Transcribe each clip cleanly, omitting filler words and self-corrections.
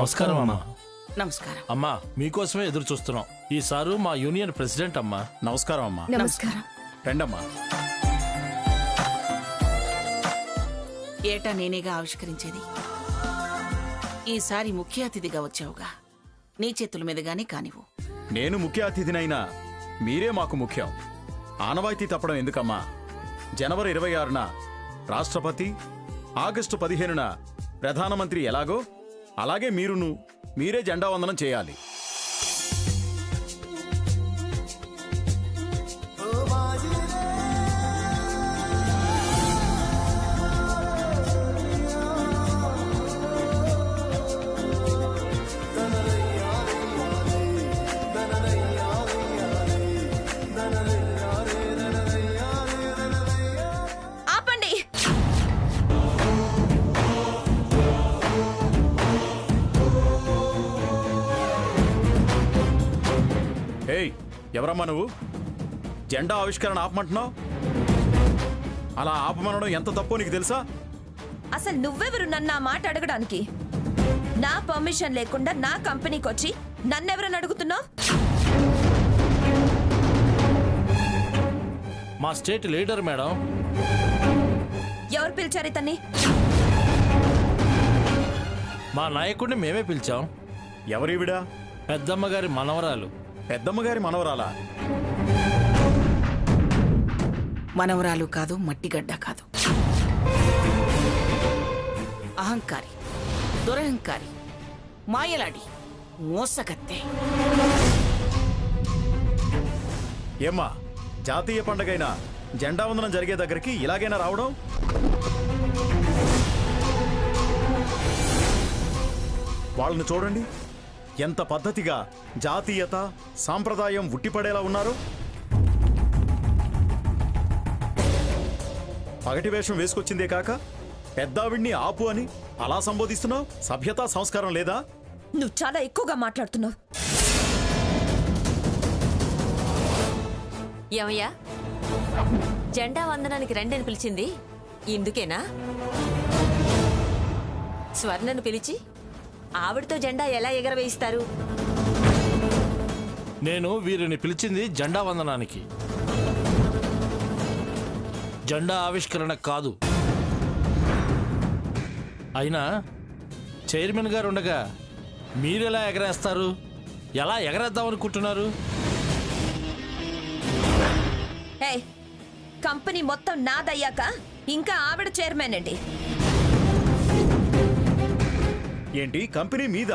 నమస్కారం అమ్మా. నమస్కారం అమ్మా, మీకోసమే ఎదురు చూస్తున్నాం. ఈసారు మా యూనియన్ ప్రెసిడెంట్ అమ్మా. నమస్కారం అమ్మా. నమస్కారం. రండమ్మా. ఏటా నేనేగా ఆవిష్కరించేది. ఈసారి ముఖ్య అతిథిగా వచ్చావుగా, నీ చేతుల మీదుగానే కానివ్వు. నేను ముఖ్య అతిథినైనా మీరే మాకు ముఖ్యం. ఆనవాయితీ తప్పడం ఎందుకమ్మా? జనవరి 26న రాష్ట్రపతి, ఆగస్టు 15న ప్రధానమంత్రి ఎలాగో అలాగే మీరే జెండా వందనం చేయాలి. ఏయ్, ఎవరమ్మా నువ్వు? జెండా ఆవిష్కరణ ఆపమంటున్నావు? అలా ఆపమనడం ఎంత తప్పో నీకు తెలుసా? అసలు నువ్వెవరు నన్ను ఆ మాట అడగడానికి? నా పర్మిషన్ లేకుండా నా కంపెనీకి వచ్చి నన్నెవరని అడుగుతున్నావు? మా స్టేట్ లీడర్ మేడం. ఎవరు పిలిచారు ఇతన్ని? మా నాయకుడిని మేమే పిలిచాం. ఎవరివిడా? పెద్దమ్మ గారి మనవరాలు. పెద్దమ్మ గారి మనవరాలా? మనవరాలు కాదు, మట్టిగడ్డ కాదు. అహంకారి, దురహంకారి, మాయలాడి, మోసగత్తె. ఏమ్మా, జాతీయ పండగైన జెండా వందనం జరిగే దగ్గరికి ఇలాగైనా రావడం? వాళ్ళని చూడండి, ఎంత పద్ధతిగా జాతీయత, సాంప్రదాయం ఉట్టిపడేలా ఉన్నారు. పగటి వేషం వేసుకొచ్చిందే కాక పెద్దావిడ్ని ఆపు అని అలా సంబోధిస్తున్నావు. సభ్యత, సంస్కారం లేదా? నువ్వు చాలా ఎక్కువగా మాట్లాడుతున్నావు. ఏమయ్యా, జెండా వందనానికి రండని పిలిచింది ఇందుకేనా? స్వర్ణను పిలిచి ఆవిడతో జెండా ఎలా ఎగరవేయిస్తారు? నేను వీరిని పిలిచింది జెండా వందనానికి, జెండా ఆవిష్కరణ కాదు. అయినా చైర్మన్ గారు ఉండగా మీరెలా ఎగరేస్తారు? ఎలా ఎగరేద్దామనుకుంటున్నారు? హే, కంపెనీ మొత్తం నాదయ్యాక ఇంకా ఆవిడ చైర్మన్ అండి. ఏంటి, కంపెనీ మీద?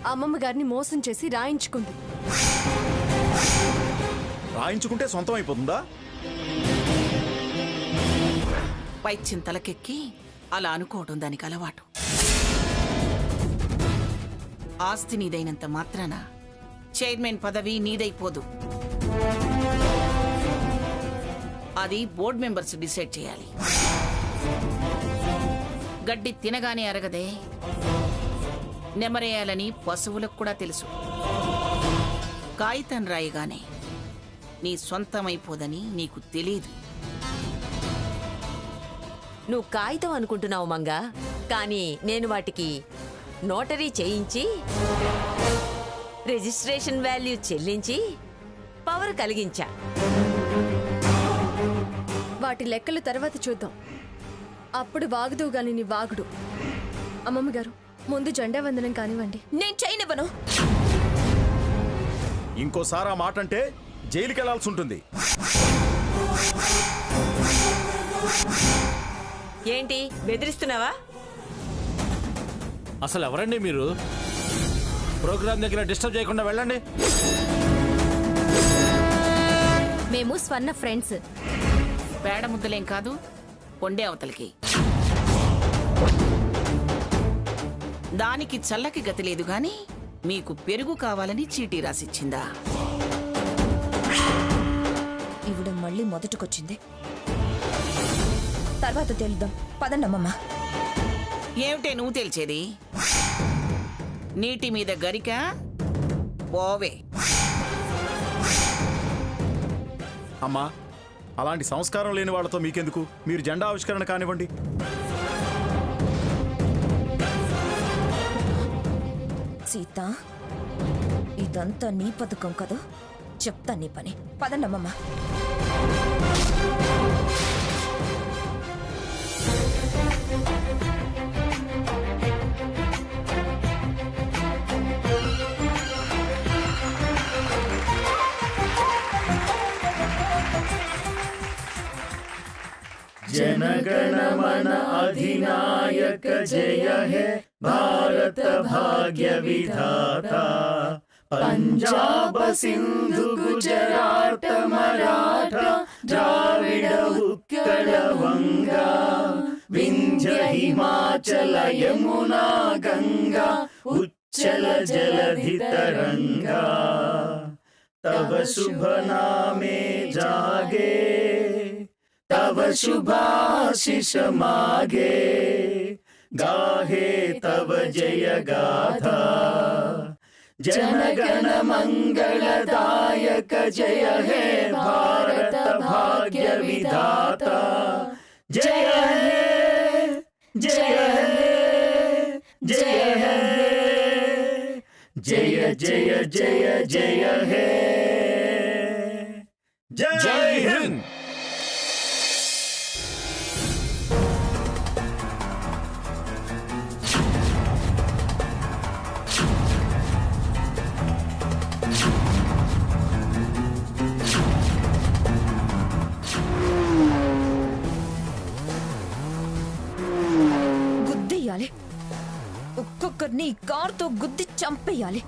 అమ్మమ్మ గారిని మోసం చేసి రాయించుకుంది. రాయించుకుంటే సొంతం అయిపోతుందా? పైచ్యం తలకెక్కి అలా అనుకోవడం దానికి అలవాటు. ఆస్తి నీదైనంత మాత్రాన చైర్మన్ పదవి నీదైపోదు. అది బోర్డు మెంబర్స్ డిసైడ్ చేయాలి. గడ్డి తినగానే అరగదే, నెమరేయాలని పశువులకు కూడా తెలుసు. కాగితం రాయగానే నీ సొంతమైపోదని నీకు తెలీదు. నువ్వు కాగితం అనుకుంటున్నావు మంగా, కానీ నేను వాటికి నోటరీ చేయించి, రిజిస్ట్రేషన్ వాల్యూ చెల్లించి పవర్ కలిగించా. వాటి లెక్కలు తర్వాత చూద్దాం. అప్పుడు వాగుదు గాని నీ వాగుడు. అమ్మమ్మ గారు, ముందు జెండా వందనం కానివ్వండి. నేను చేయనివ్వను. ఇంకోసారి ఆ మాట అంటే జైలుకి వెళ్లాల్సి ఉంటుంది. ఏంటి బెదిరిస్తున్నావా? అసలు ఎవరండి మీరు? ప్రోగ్రామ్ దగ్గర డిస్టర్బ్ చేయకుండా వెళ్ళండి. మేము స్వర్ణ ఫ్రెండ్స్. పేడ ముద్దలేం కాదు, కొండే అవతలికి. దానికి చల్లకి గతి లేదు గాని మీకు పెరుగు కావాలని చీటీ రాసిచ్చిందా? ఇవిడ మళ్ళీ మొదటికొచ్చింది. తర్వాత తెలుద్దాం. పదండమ్మమ్మ. ఏమిటే నువ్వు తెలిచేది? నీటి మీద గరిక పోవే. అమ్మా, అలాంటి సంస్కారం లేని వాళ్ళతో మీకెందుకు? మీరు జెండా ఆవిష్కరణ కానివ్వండి. సీత, ఇదంతా నీ పథకం కదా, చెప్తా నీ పని. పదండమ్మమ్మ. जनगणमन अधिनायक जय हे भारत भाग्य विधाता पंजाब सिंधु गुजरात मराठा द्राविड उत्कल वंगा विंध्य हिमाचल यमुना गंगा उच्चल जलधि तरंगा तव शुभ नामे जागे तव शुभाशिष मागे गाहे तव जय गाथा जनगण मंगलदायक जय हे भारत भाग्य विधाता जय हे जय हे जय हे जय जय जय जय हे जय हिंद। గుద్దేయాలి, ఒక్కొక్కరిని కారుతో గుద్ది చంపేయాలి.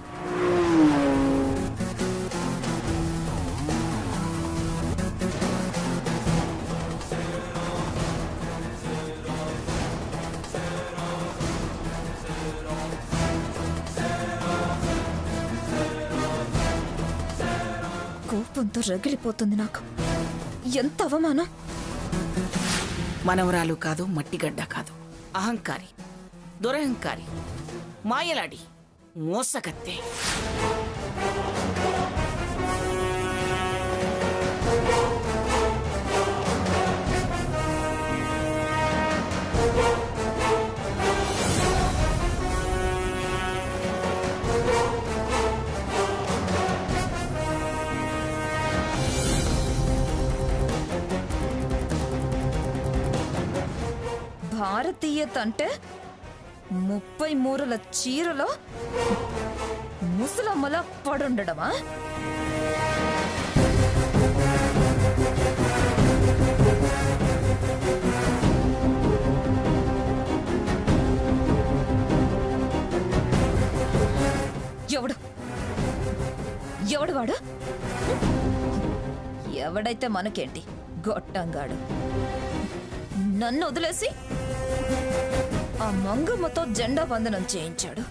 కోపంతో రగిలిపోతుంది నాకు. ఎంత అవమానం! మనవరాలు కాదు, మట్టిగడ్డ కాదు, అహంకారి, దురహంకారి, మాయలాడి, మోసగత్తే. భారతీయత అంటే 30 మూరల చీరలో ముసలమ్మలా పడుండడమా? ఎవడు ఎవడు వాడు? ఎవడైతే మనకేంటి, గొట్టంగాడు. నన్ను వదిలేసి ఆ మంగమ్మతో జెండా వందనం చేయించాడు.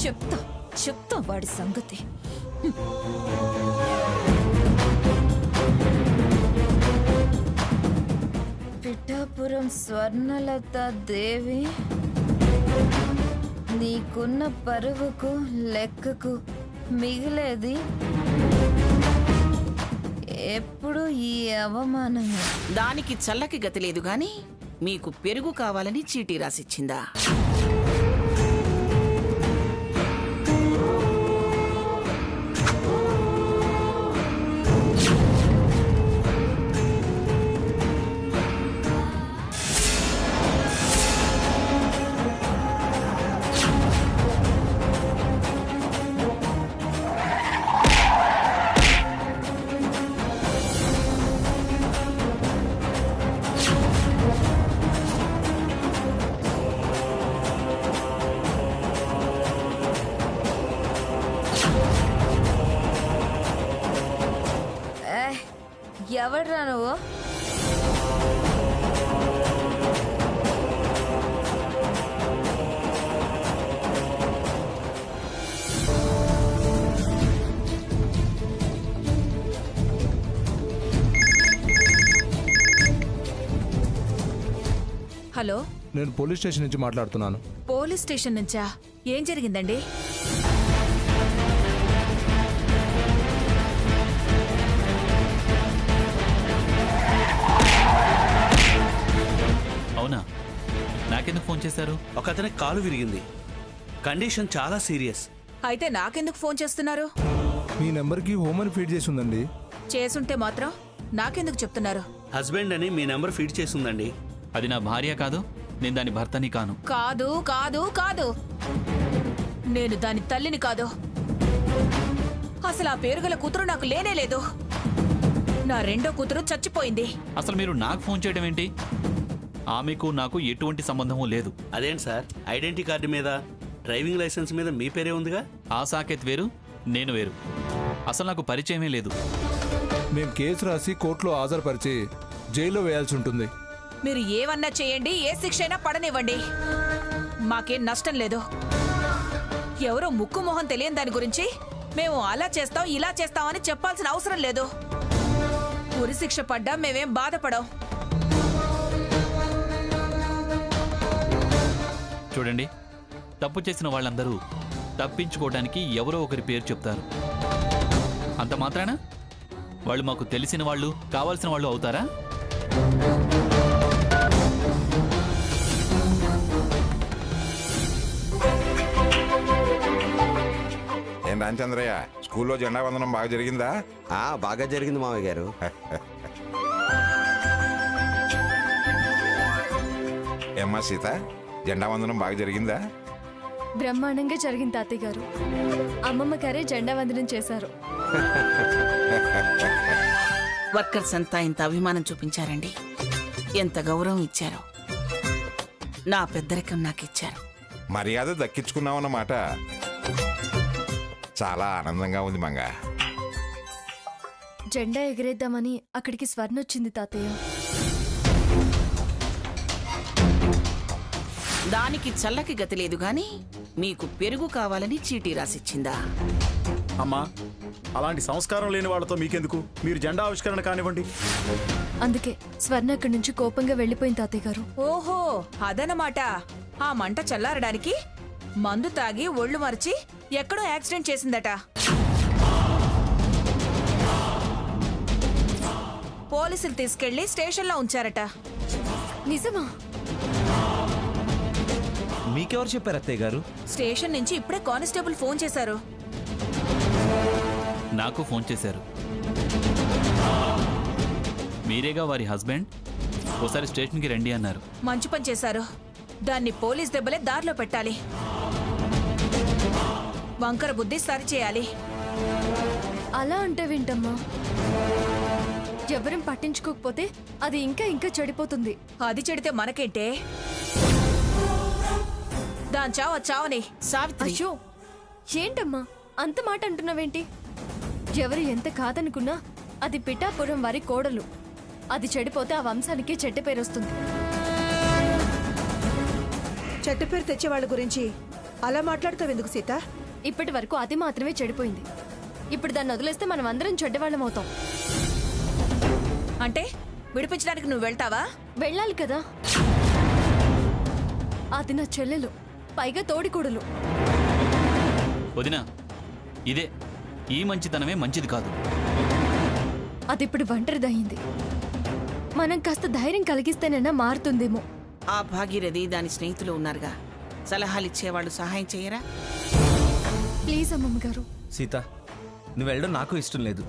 చెప్తా చెప్తా వాడి సంగతి. పిఠాపురం స్వర్ణలత దేవి, నీకున్న పరువుకు లెక్కకు మిగిలేది ఎప్పుడు ఈ అవమానమే. దానికి చల్లకి గతి లేదు గాని మీకు పెరుగు కావాలని చీటీ రాసిచ్చిందా? ఎవడ్రా నువ్వు? హలో, నేను పోలీస్ స్టేషన్ నుంచి మాట్లాడుతున్నాను. పోలీస్ స్టేషన్ నుంచా? ఏం జరిగిందండి? అవునా, నాకెందుకు ఫోన్ చేశారు? ఒక అతనికి కాలు విరిగింది, కండిషన్ చాలా సీరియస్. అయితే నాకెందుకు ఫోన్ చేస్తున్నారు? మీ నెంబర్కి హోమ్ అని ఫీడ్ చేసి ఉందండి. చేసుంటే మాత్రం నాకెందుకు చెప్తున్నారు? హస్బెండ్ అని మీ నెంబర్ ఫీడ్ చేసిందండి. అది నా భార్య కాదు, నేను దాని భర్తని కాను. కాదు కాదు కాదు, నేను దాని తల్లిని కాదు. అసలు ఆ పేరుగల కూతురు నాకు లేనే లేదు. నా రెండో కూతురు చచ్చిపోయింది. అసలు మీరు నాకు ఫోన్ చేయడం ఏంటి? ఆమెకు నాకు ఎటువంటి సంబంధము లేదు. అదేంటి సార్, ఐడెంటిటీ కార్డు మీద, డ్రైవింగ్ లైసెన్స్ మీద మీ పేరే ఉందిగా? ఆ సాకేత్ వేరు, నేను వేరు. అసలు నాకు పరిచయమే లేదు. మేము కేసు రాసి కోర్టులో హాజరుపరిచి జైల్లో వేయాల్సి ఉంటుంది. మీరు ఏమన్నా చేయండి, ఏ శిక్ష అయినా పడనివ్వండి, మాకేం నష్టం లేదు. ఎవరో ముక్కు మొహం తెలియని దాని గురించి మేము అలా చేస్తాం ఇలా చేస్తామని చెప్పాల్సిన అవసరం లేదు. ఉరి శిక్ష పడ్డా మేమేం బాధపడం. చూడండి, తప్పు చేసిన వాళ్ళందరూ తప్పించుకోవడానికి ఎవరో ఒకరి పేరు చెప్తారు. అంత మాత్రాన వాళ్ళు మాకు తెలిసిన వాళ్ళు, కావాల్సిన వాళ్ళు అవుతారా? ఏం రామచంద్రయ్య, స్కూల్లో జెండా వందనం బాగా జరిగిందా? బాగా జరిగింది మామయ్య గారు. ఏమ్మా సీత, జెండా వందనం బాగా జరిగిందా? బ్రహ్మాండంగా జరిగింది తాతయ్య గారు. అమ్మమ్మ గారే జెండా వందనం చేశారు. వర్కర్స్ అంతా ఇంత అభిమానం చూపించారండి. ఎంత గౌరవం ఇచ్చారో. నా పెద్దరికం నాకు ఇచ్చారు. మర్యాద దక్కించుకున్నావన్నమాట. చాలా ఆనందంగా ఉంది మంగ. జెండా ఎగరేద్దామని అక్కడికి స్వర్ణ వచ్చింది తాతయ్య. దానికి చల్లకి గతి లేదు గాని మీకు పెరుగు కావాలని చీటీ రాసిచ్చిందా? అమ్మా, అలాంటి సంస్కారం లేని వాళ్ళతో మీకెందుకు? మీరు జెండా ఆవిష్కరణ కానివ్వండి. అందుకే స్వర్ణ అక్కడి నుంచి కోపంగా వెళ్లిపోయింది తాతయ్య గారు. ఓహో, అదనమాట. ఆ మంట చల్లారడానికి మందు తాగి ఒళ్ళు మరిచి ఎక్కడో యాక్సిడెంట్ చేసిందట. పోలీసులు తీసుకెళ్లి స్టేషన్లో ఉంచారట. నిజమా? మీకెవరు చెప్పారు అత్తయ్య గారు? స్టేషన్ నుంచి ఇప్పుడే కానిస్టేబుల్ ఫోన్ చేశారు. నాకు ఫోన్ చేశారు. మీరేగా వారి హస్బెండ్, ఓసారి స్టేషన్కి రండి అన్నారు. మంచి పని చేశారు. దాన్ని పోలీస్ దెబ్బలే దారిలో పెట్టాలి. వంకర బుద్ధి సరిచేయాలి. అలా అంటే వింటమ్మా. ఎవరం పట్టించుకోకపోతే అది ఇంకా ఇంకా చెడిపోతుంది. అది చెడితే మనకేంటే? దాని చావ చావని. సావిత్రి, అయ్యో, ఏంటమ్మా అంత మాట అంటున్నావేంటి? ఎవరు ఎంత కాదనుకున్నా అది పిఠాపురం వారి కోడలు. అది చెడిపోతే ఆ వంశానికి చెడ్డ పేరు వస్తుంది. చెడ్డ పేరు తెచ్చే వాళ్ళ గురించి అలా మాట్లాడుతావు ఎందుకు సీత? ఇప్పటి వరకు అది మాత్రమే చెడిపోయింది. ఇప్పుడు దాన్ని వదిలేస్తే మనం అందరం చెడ్డవాళ్ళం అవుతాం. అంటే విడిపించడానికి నువ్వు వెళ్తావా? వెళ్ళాలి కదా. అది నా చెల్లెలు, పైగా తోడికోడలు. వదినా, ఇదే ఈ మంచితనమే మంచిది కాదు. అది ఇప్పుడు ఒంటరిదయింది. మనం కాస్త ధైర్యం కలిగిస్తేనైనా మారుతుందేమో. ఆ భాగీరథి దాని స్నేహితులు ఉన్నారుగా, సలహాలిచ్చేవాళ్ళు సహాయం చేయరా? ప్లీజ్ అమ్మమ్మ గారు. సీత, నువ్వు వెళ్ళడం నాకు ఇష్టం లేదు.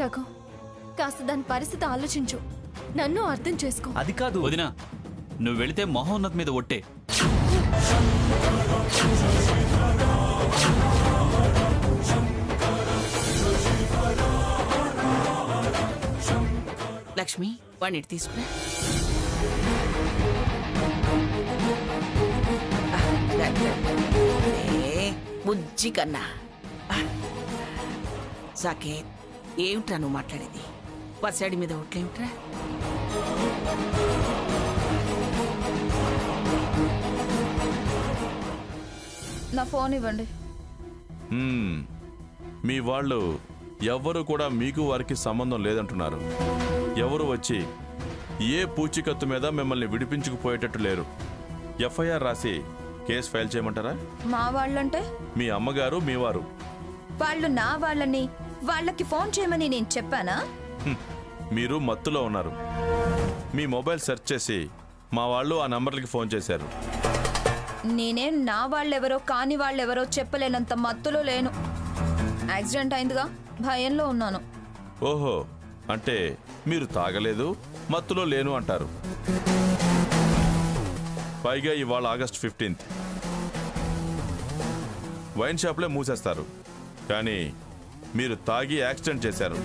రఘు, కాస్త దాని పరిస్థితి ఆలోచించు. నన్ను అర్థం చేసుకో. అది కాదు వదినా, నువ్వు వెళితే మహోన్నత్ మీద ఒట్టే. లక్ష్మి, వాడిని తీసుకురా. బుజ్జి కన్నా. సాకేత్, ఏమిట్రా నువ్వు మాట్లాడేది? వర్షాడి మీద ఒట్లేమిట్రా? నా ఫోన్ ఇవ్వండి. మీ వాళ్ళు ఎవ్వరు కూడా మీకు వారికి సంబంధం లేదంటున్నారు. ఎవరు వచ్చి ఏ పూచికత్తు మీద మిమ్మల్ని విడిపించుకుపోయేటట్టు లేరు. ఎఫ్ఐఆర్ రాసి కేసు ఫైల్ చేయమంటారా? మా వాళ్ళంటే? మీ అమ్మగారు, మీ వారు. వాళ్ళు నా వాళ్ళని వాళ్ళకి ఫోన్ చేయమని నేను చెప్పానా? మీరు మత్తులో ఉన్నారు. మీ మొబైల్ సెర్చ్ చేసి మా వాళ్ళు ఆ నంబర్లకి ఫోన్ చేశారు. నేనేం నా వాళ్ళెవరో కాని వాళ్ళెవరో చెప్పలేనంత మత్తులో లేను. యాక్సిడెంట్ అయిందిగా, భయంలో ఉన్నాను. ఓహో, అంటే మీరు తాగలేదు, మత్తులో లేను అంటారు. పైగా ఇవాళ ఆగస్ట్ 15th. వైన్ షాప్లే మూసేస్తారు, కానీ మీరు తాగి యాక్సిడెంట్ చేశారు.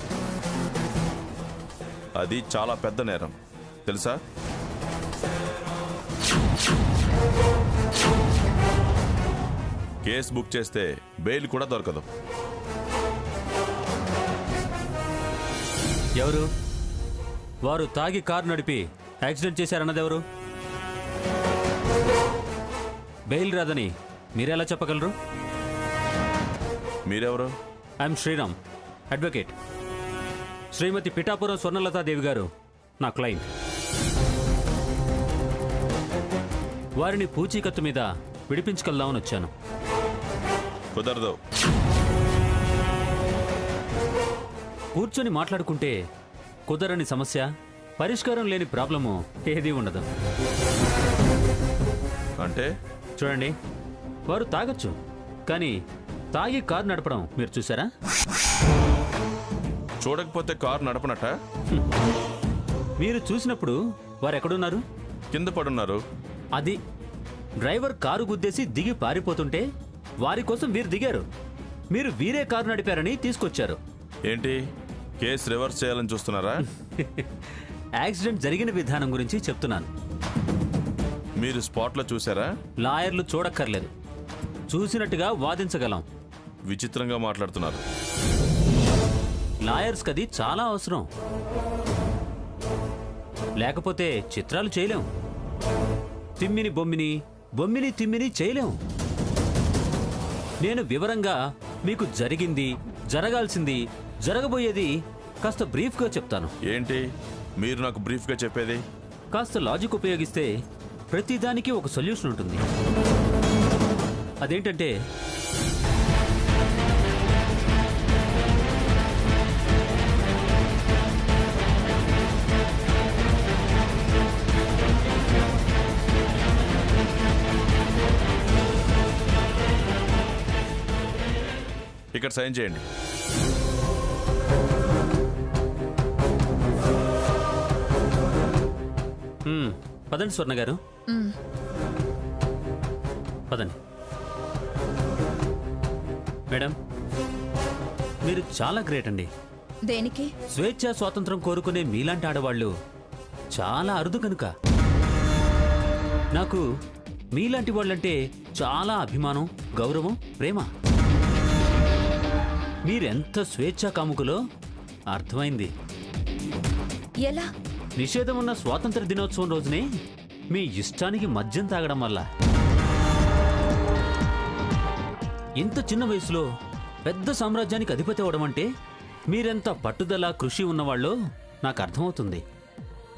అది చాలా పెద్ద నేరం, తెలుసా? కేసు బుక్ చేస్తే బెయిల్ కూడా దొరకదు. ఎవరు? వారు తాగి కారు నడిపి యాక్సిడెంట్ చేశారన్నది ఎవరు? బెయిల్ రాదని మీరెలా చెప్పగలరు? మీరెవరు? I'm Sriram, advocate. శ్రీమతి పిఠాపురం స్వర్ణలతాదేవి గారు నా క్లయింట్. వారిని పూచీకత్తు మీద విడిపించుకెళ్దామని వచ్చాను. కుదరదు. కూర్చొని మాట్లాడుకుంటే కుదరని సమస్య, పరిష్కారం లేని ప్రాబ్లము ఏదీ ఉండదు. అంటే చూడండి, వారు తాగొచ్చు, కానీ తాగి కారు నడపడం మీరు చూసారా? చూడకపోతే కారు నడపనట? మీరు చూసినప్పుడు వారు ఎక్కడున్నారు? కింద పడున్నారు. అది డ్రైవర్ కారు గుద్దేసి దిగి పారిపోతుంటే వారి కోసం వీరు దిగారు. మీరు వీరే కారు నడిపారని తీసుకొచ్చారు. ఏంటి, కేసు రివర్స్ చేయాలని చూస్తున్నారా? యాక్సిడెంట్ జరిగిన విధానం గురించి చెప్తున్నాను. మీరు స్పాట్లో చూసారా? లాయర్లు చూడక్కర్లేదు, చూసినట్టుగా వాదించగలం. విచిత్రంగా మాట్లాడుతున్నారు. లాయర్స్ కది చాలా అవసరం, లేకపోతే చిత్రాలు చేయలేం. తిమ్మిని బొమ్మిని, బొమ్మిని తిమ్మిని చేయలేం. నేను వివరంగా మీకు జరిగింది, జరగాల్సింది, జరగబోయేది కాస్త బ్రీఫ్గా చెప్తాను. ఏంటి మీరు నాకు బ్రీఫ్గా చెప్పేది? కాస్త లాజిక్ ఉపయోగిస్తే ప్రతిదానికి ఒక సొల్యూషన్ ఉంటుంది. అదేంటంటే, ఇక్కడ సైన్ చేయండి. పదండి స్వర్ణ గారు, పదండి. మేడం, మీరు చాలా గ్రేట్ అండి. దేనికి? స్వేచ్ఛ స్వాతంత్రం కోరుకునే మీలాంటి ఆడవాళ్ళు చాలా అరుదు కనుక. నాకు మీలాంటి వాళ్ళంటే చాలా అభిమానం, గౌరవం, ప్రేమ. మీరెంత స్వేచ్ఛా కాముకులో అర్థమైంది. ఎలా? నిషేధం ఉన్న స్వాతంత్ర దినోత్సవం రోజునే మీ ఇష్టానికి మద్యం తాగడం వల్ల. ఇంత చిన్న వయసులో పెద్ద సామ్రాజ్యానికి అధిపతి అవడం అంటే మీరెంత పట్టుదల, కృషి ఉన్నవాళ్ళో నాకు అర్థమవుతుంది.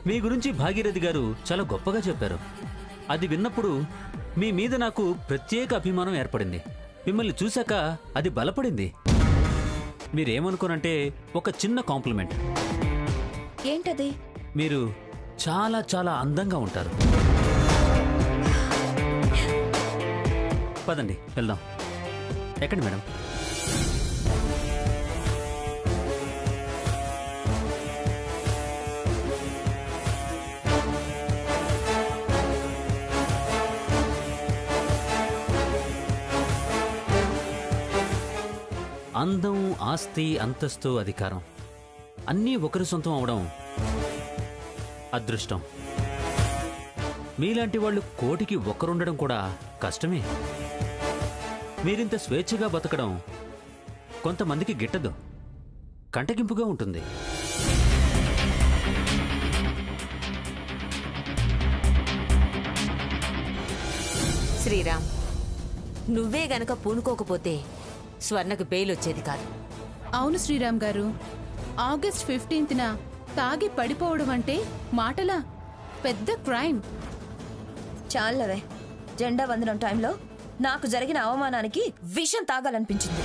మీ గురించి భాగీరథి గారు చాలా గొప్పగా చెప్పారు. అది విన్నప్పుడు మీ మీద నాకు ప్రత్యేక అభిమానం ఏర్పడింది. మిమ్మల్ని చూశాక అది బలపడింది. మీరేమనుకోనంటే ఒక చిన్న కాంప్లిమెంట్. ఏంటది? మీరు చాలా చాలా అందంగా ఉంటారు. పదండి వెళ్దాం. ఎక్కండి మేడం. అందం, ఆస్తి, అంతస్తు, అధికారం అన్నీ ఒకరి సొంతం అవడం అదృష్టం. మీలాంటి వాళ్ళు కోటికి ఒక్కరుండడం కూడా కష్టమే. మీరింత స్వేచ్ఛగా బతకడం కొంతమందికి గిట్టదు, కంటగింపుగా ఉంటుంది. శ్రీరామ్, నువ్వే గనక పూనుకోకపోతే స్వర్ణకు బెయిల్ వచ్చేది కాదు. అవును శ్రీరామ్ గారు, ఆగస్ట్ 15న తాగి పడిపోవడం అంటే మాటలా? పెద్ద క్రైమ్. చాలవే. జెండా వందనం టైంలో నాకు జరిగిన అవమానానికి విషం తాగాలనిపించింది.